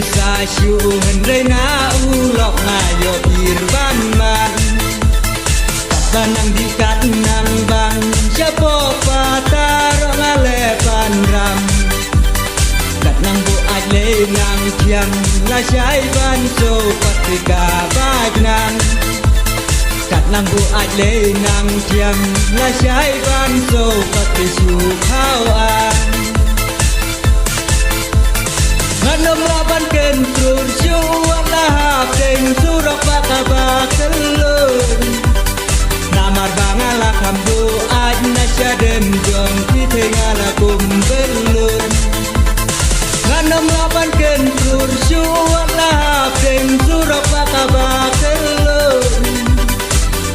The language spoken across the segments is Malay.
sa siu hendrai na ulok ngayo irban man banang di kat nang bang siapa pataro ngale panram kat nang bu aj le nang tiang la syai ban so patika bajnan kat nang bu aj le nang tiang la syai ban so patisu khao an Nganom laban ken tur syuat lahap deng surok baka bakelun Namar bangala kambu aj nasya dem jong kita ngala kumbelun Nganom laban ken tur syuat lahap deng surok baka bakelun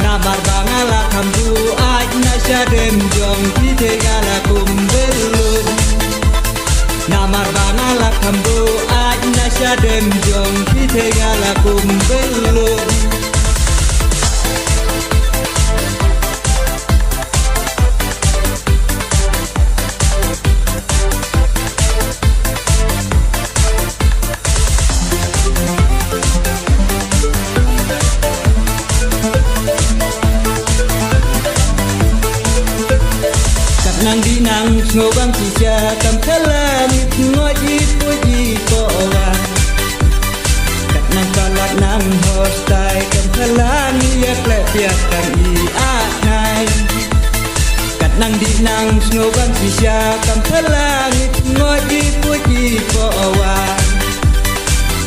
Namar bangala kambu aj nasya dem jong kita ngala kumbelun Namar bangala kambu aj nasya dem jong kita ngala kumbelun Nang di nang ngobang sisya kam kalangit ngoji puji kowa kat nang salat nang hostai kam kalangi ya klepiat kan i anai kat nang di nang ngobang sisya kam kalangit ngoji puji kowa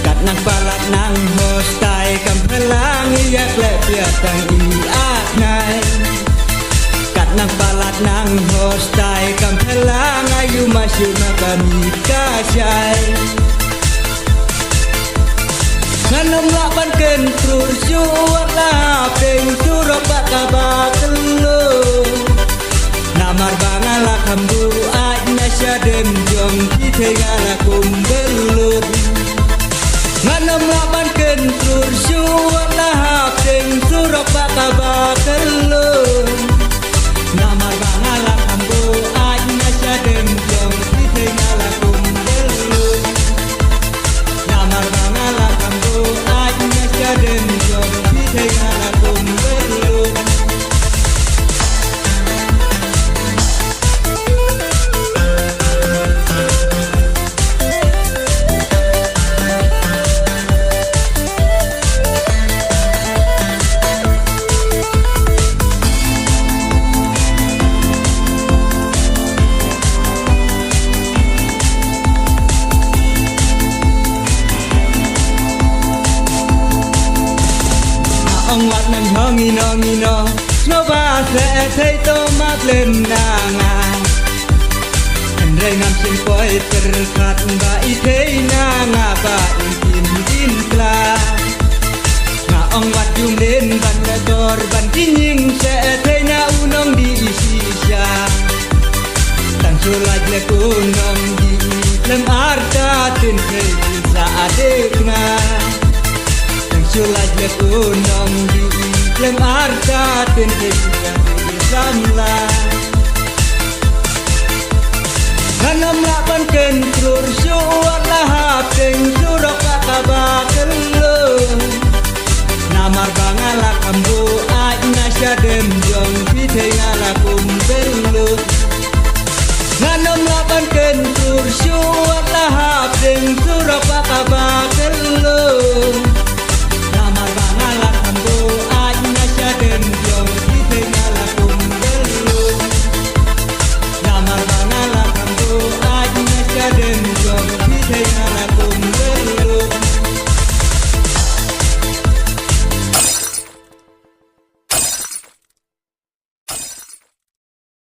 kat nang salat nang hostai kam kalangi ya klepiat kan i anai nang balat nang hostai kam pelang ayu masuk na kami kasyai Nganom laban ken trur syuat lahap deng surok baka bakelu Namar bangala kambu aj nasya dem jong kita ngala kumbelut Nganom laban ken trur syuat lahap deng surok baka bakelu Namar bangala kambu aj nasya dem jong kita ngala kumbelun Namar bangala kambu aj nasya dem jong kita ngala kumbelun Ông mặt nâng hơ nghi no Nó ba sẽ thấy tô mát lên nanga Anh rây ngam xin quay terkat Ba i thấy nanga ba in kla Nga ông mặt dùng đến ban la tor ban kinying sẽ thấy na unong di isi siya Tang sulaj le kunong di lem arta tin kay sa adik na Sulaj le kunong di lem arta tin samla Nganom laban ken trur syuat lahap deng surok baka bakelu Namar bangala kambu aj nasya dem